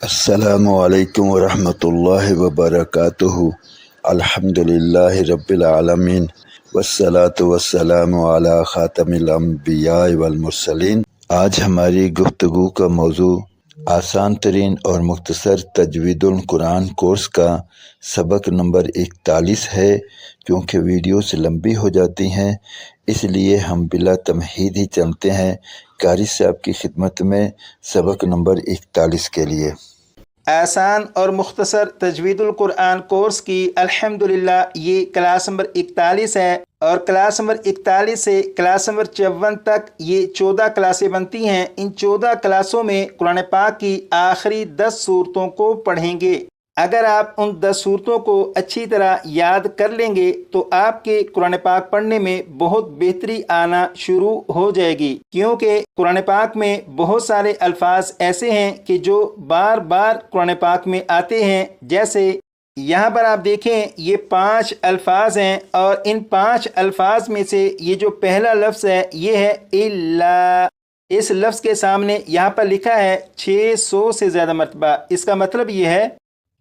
السلام علیکم ورحمۃ اللہ وبرکاتہ۔ الحمدللہ رب العالمین والصلاة والسلام علی خاتم الانبیاء والمرسلین۔ آج ہماری گفتگو کا موضوع آسان ترین اور مختصر تجوید القرآن کورس کا سبق نمبر 41 ہے۔ کیونکہ ویڈیوز لمبی ہو جاتی ہیں اس لیے ہم بلا تمہید ہی چلتے ہیں قاری صاحب کی خدمت میں سبق نمبر 41 کے لیے۔ آسان اور مختصر تجوید القرآن کورس کی الحمدللہ یہ کلاس نمبر 41 ہے، اور کلاس نمبر 41 سے کلاس نمبر 54 تک یہ 14 کلاسیں بنتی ہیں۔ ان 14 کلاسوں میں قرآن پاک کی آخری 10 صورتوں کو پڑھیں گے۔ اگر آپ ان 10 صورتوں کو اچھی طرح یاد کر لیں گے تو آپ کے قرآن پاک پڑھنے میں بہت بہتری آنا شروع ہو جائے گی، کیونکہ قرآن پاک میں بہت سارے الفاظ ایسے ہیں کہ جو بار بار قرآن پاک میں آتے ہیں۔ جیسے یہاں پر آپ دیکھیں یہ 5 الفاظ ہیں، اور ان 5 الفاظ میں سے یہ جو پہلا لفظ ہے یہ ہے الا۔ اس لفظ کے سامنے یہاں پر لکھا ہے 600 سے زیادہ مرتبہ۔ اس کا مطلب یہ ہے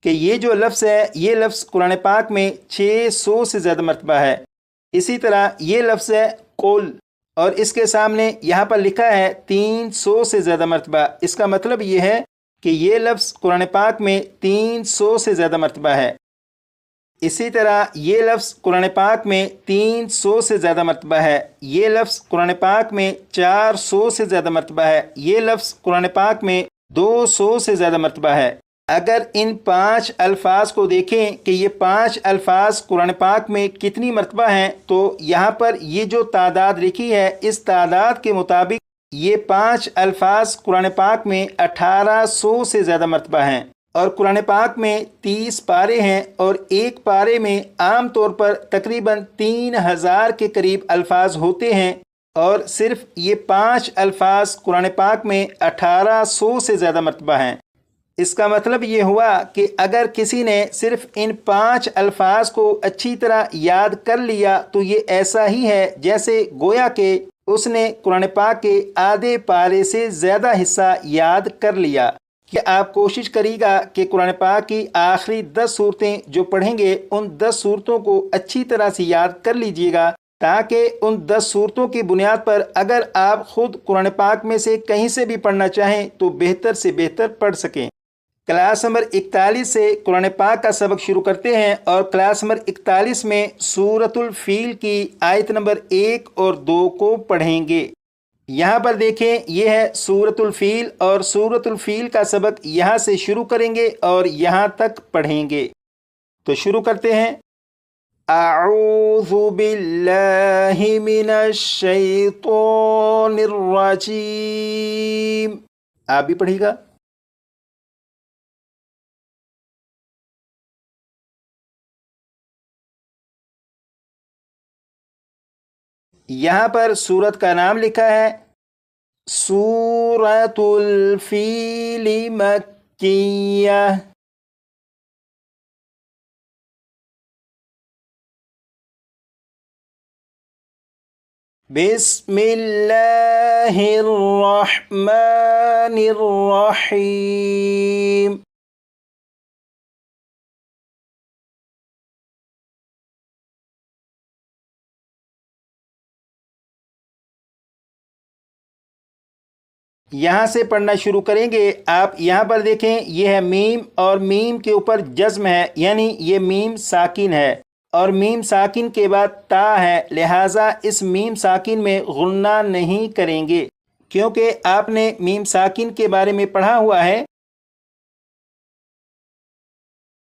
کہ یہ جو لفظ ہے یہ لفظ قرآن پاک میں 600 سے زیادہ مرتبہ ہے۔ اسی طرح یہ لفظ ہے قل، اور اس کے سامنے یہاں پر لکھا ہے 300 سے زیادہ مرتبہ۔ اس کا مطلب یہ ہے کہ یہ لفظ قرآن پاک میں 300 سے زیادہ مرتبہ ہے۔ اسی طرح یہ لفظ قرآن پاک میں 300 سے زیادہ مرتبہ ہے۔ یہ لفظ قرآن پاک میں 400 سے زیادہ مرتبہ ہے۔ یہ لفظ قرآن پاک میں 200 سے زیادہ مرتبہ ہے۔ اگر ان 5 الفاظ کو دیکھیں کہ یہ 5 الفاظ قرآن پاک میں کتنی مرتبہ ہیں، تو یہاں پر یہ جو تعداد لکھی ہے اس تعداد کے مطابق یہ 5 الفاظ قرآن پاک میں 1800 سے زیادہ مرتبہ ہیں۔ اور قرآن پاک میں 30 پارے ہیں، اور ایک پارے میں عام طور پر تقریباً 3000 کے قریب الفاظ ہوتے ہیں، اور صرف یہ 5 الفاظ قرآن پاک میں 1800 سے زیادہ مرتبہ ہیں۔ اس کا مطلب یہ ہوا کہ اگر کسی نے صرف ان 5 الفاظ کو اچھی طرح یاد کر لیا تو یہ ایسا ہی ہے جیسے گویا کہ اس نے قرآن پاک کے آدھے پارے سے زیادہ حصہ یاد کر لیا۔ کہ آپ کوشش کریے گا کہ قرآن پاک کی آخری 10 صورتیں جو پڑھیں گے ان 10 صورتوں کو اچھی طرح سے یاد کر لیجئے گا، تاکہ ان 10 صورتوں کی بنیاد پر اگر آپ خود قرآن پاک میں سے کہیں سے بھی پڑھنا چاہیں تو بہتر سے بہتر پڑھ سکیں۔ کلاس نمبر 41 سے قرآن پاک کا سبق شروع کرتے ہیں، اور کلاس نمبر 41 میں سورۃ الفیل کی آیت نمبر 1 اور 2 کو پڑھیں گے۔ یہاں پر دیکھیں یہ ہے سورۃ الفیل، اور سورۃ الفیل کا سبق یہاں سے شروع کریں گے اور یہاں تک پڑھیں گے۔ تو شروع کرتے ہیں۔ اعوذ باللہ من الشیطان الرجیم۔ آپ بھی پڑھیے گا۔ یہاں پر سورت کا نام لکھا ہے سورۃ الفیل مکیہ۔ بسم اللہ الرحمن الرحیم۔ یہاں سے پڑھنا شروع کریں گے۔ آپ یہاں پر دیکھیں یہ ہے میم، اور میم کے اوپر جزم ہے، یعنی یہ میم ساکن ہے، اور میم ساکن کے بعد تا ہے، لہٰذا اس میم ساکن میں غنہ نہیں کریں گے، کیونکہ آپ نے میم ساکن کے بارے میں پڑھا ہوا ہے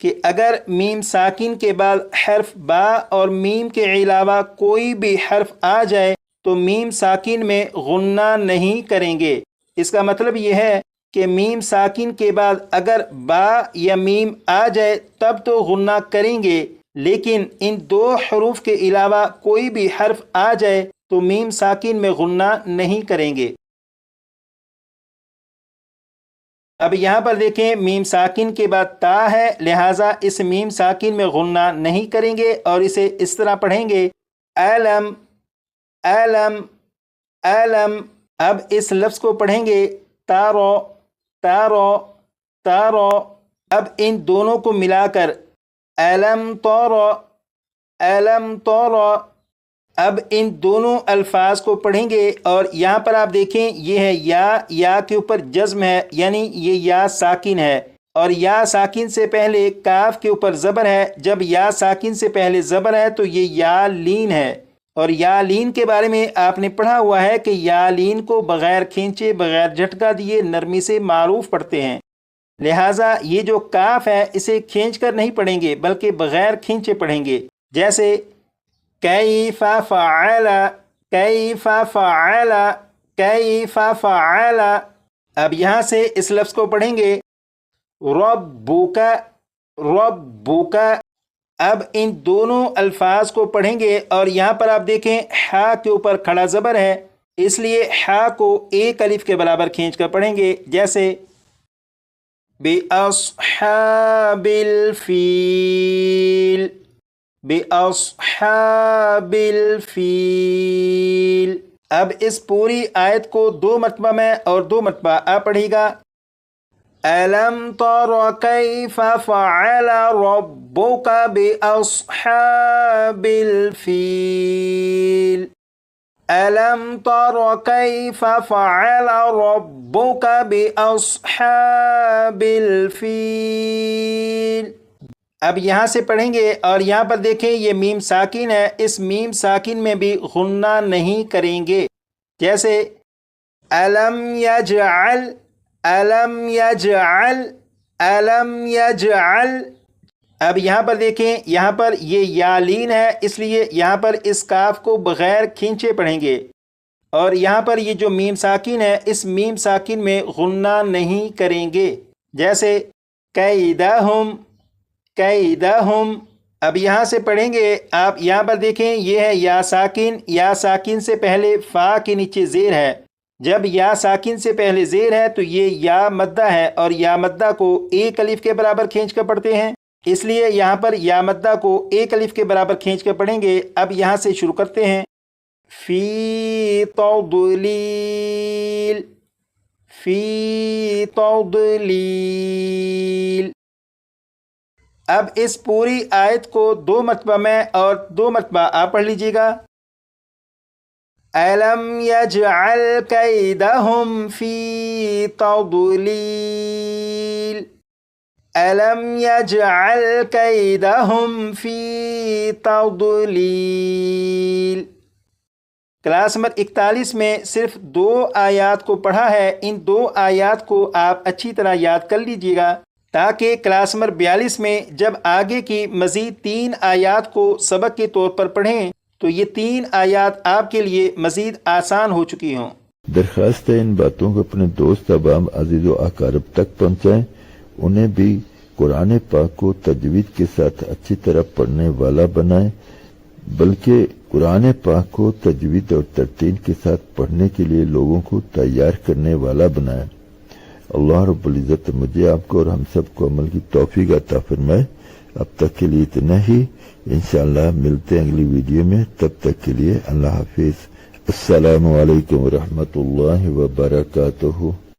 کہ اگر میم ساکن کے بعد حرف با اور میم کے علاوہ کوئی بھی حرف آ جائے تو میم ساکن میں غنہ نہیں کریں گے۔ اس کا مطلب یہ ہے کہ میم ساکن کے بعد اگر با یا میم آ جائے تب تو غنہ کریں گے، لیکن ان 2 حروف کے علاوہ کوئی بھی حرف آ جائے تو میم ساکن میں غنہ نہیں کریں گے۔ اب یہاں پر دیکھیں میم ساکن کے بعد تا ہے، لہٰذا اس میم ساکن میں غنہ نہیں کریں گے، اور اسے اس طرح پڑھیں گے علم علم علم۔ اب اس لفظ کو پڑھیں گے تارو تارو۔ تارا، اب ان دونوں کو ملا کر الم تارا، الم تارا، اب ان دونوں الفاظ کو پڑھیں گے اور یہاں پر آپ دیکھیں یہ ہے یا کے اوپر جزم ہے، یعنی یہ یا ساکن ہے، اور یا ساکن سے پہلے کاف کے اوپر زبر ہے۔ جب یا ساکن سے پہلے زبر ہے تو یہ یا لین ہے، اور یا لین کے بارے میں آپ نے پڑھا ہوا ہے کہ یا لین کو بغیر کھینچے، بغیر جھٹکا دیے نرمی سے معروف پڑھتے ہیں، لہٰذا یہ جو کاف ہے اسے کھینچ کر نہیں پڑھیں گے بلکہ بغیر کھینچے پڑھیں گے، جیسے کیف فعل، کیف فعل، کیف فعل۔ اب یہاں سے اس لفظ کو پڑھیں گے ربک، ربک۔ اب ان دونوں الفاظ کو پڑھیں گے اور یہاں پر آپ دیکھیں ہا کے اوپر کھڑا زبر ہے، اس لیے ہا کو ایک الف کے برابر کھینچ کر پڑھیں گے، جیسے بِأَصْحَابِ الْفِيلِ، بِأَصْحَابِ الْفِيلِ۔ اب اس پوری آیت کو 2 مرتبہ میں اور 2 مرتبہ آپ پڑھیے گا، أَلَمْ تَرَ كَيْفَ فَعَلَ رَبُّكَ بِأَصْحَابِ الْفِيلِ، أَلَمْ تَرَ كَيْفَ فَعَلَ رَبُّكَ بِأَصْحَابِ الْفِيلِ۔ اب یہاں سے پڑھیں گے اور یہاں پر دیکھیں یہ میم ساکن ہے، اس میم ساکن میں بھی غنہ نہیں کریں گے، جیسے أَلَمْ يَجْعَلْ، أَلَمْ يَجْعَلْ، أَلَمْ يَجْعَلْ۔ اب یہاں پر دیکھیں یہاں پر یہ یا لین ہے، اس لیے یہاں پر اس کاف کو بغیر کھینچے پڑھیں گے، اور یہاں پر یہ جو میم ساکن ہے اس میم ساکن میں غنہ نہیں کریں گے، جیسے کیدہم، کیدہم۔ اب یہاں سے پڑھیں گے آپ، یہاں پر دیکھیں یہ ہے یا ساکن، یا ساکن سے پہلے فا کے نیچے زیر ہے، جب یا ساکن سے پہلے زیر ہے تو یہ یا مدہ ہے، اور یا مدہ کو ایک الف کے برابر کھینچ کر پڑھتے ہیں، اس لیے یہاں پر یا مدہ کو ایک الف کے برابر کھینچ کر پڑھیں گے۔ اب یہاں سے شروع کرتے ہیں، فی تضلیل، فی تضلیل۔ اب اس پوری آیت کو 2 مرتبہ میں اور 2 مرتبہ آپ پڑھ لیجیے گا، أَلَمْ يَجْعَلْ كَيْدَهُمْ فِي تَضْلِيلٍ، أَلَمْ يَجْعَلْ كَيْدَهُمْ فِي تَضْلِيلٍ۔ کلاس نمبر 41 میں صرف 2 آیات کو پڑھا ہے، ان 2 آیات کو آپ اچھی طرح یاد کر لیجیے گا تاکہ کلاس نمبر 42 میں جب آگے کی مزید 3 آیات کو سبق کے طور پر پڑھیں تو یہ 3 آیات آپ کے لیے مزید آسان ہو چکی ہوں۔ درخواست ہے ان باتوں کو اپنے دوست احباب عزیز و اقارب تک پہنچائیں، انہیں بھی قرآن پاک کو تجوید کے ساتھ اچھی طرح پڑھنے والا بنائیں، بلکہ قرآن پاک کو تجوید اور ترتیل کے ساتھ پڑھنے کے لیے لوگوں کو تیار کرنے والا بنائیں۔ اللہ رب العزت مجھے، آپ کو اور ہم سب کو عمل کی توفیق عطا فرمائے۔ اب تک کے لیے اتنا ہی، انشاءاللہ ملتے ہیں اگلی ویڈیو میں، تب تک کے لیے اللہ حافظ۔ السلام علیکم ورحمۃ اللہ وبرکاتہ۔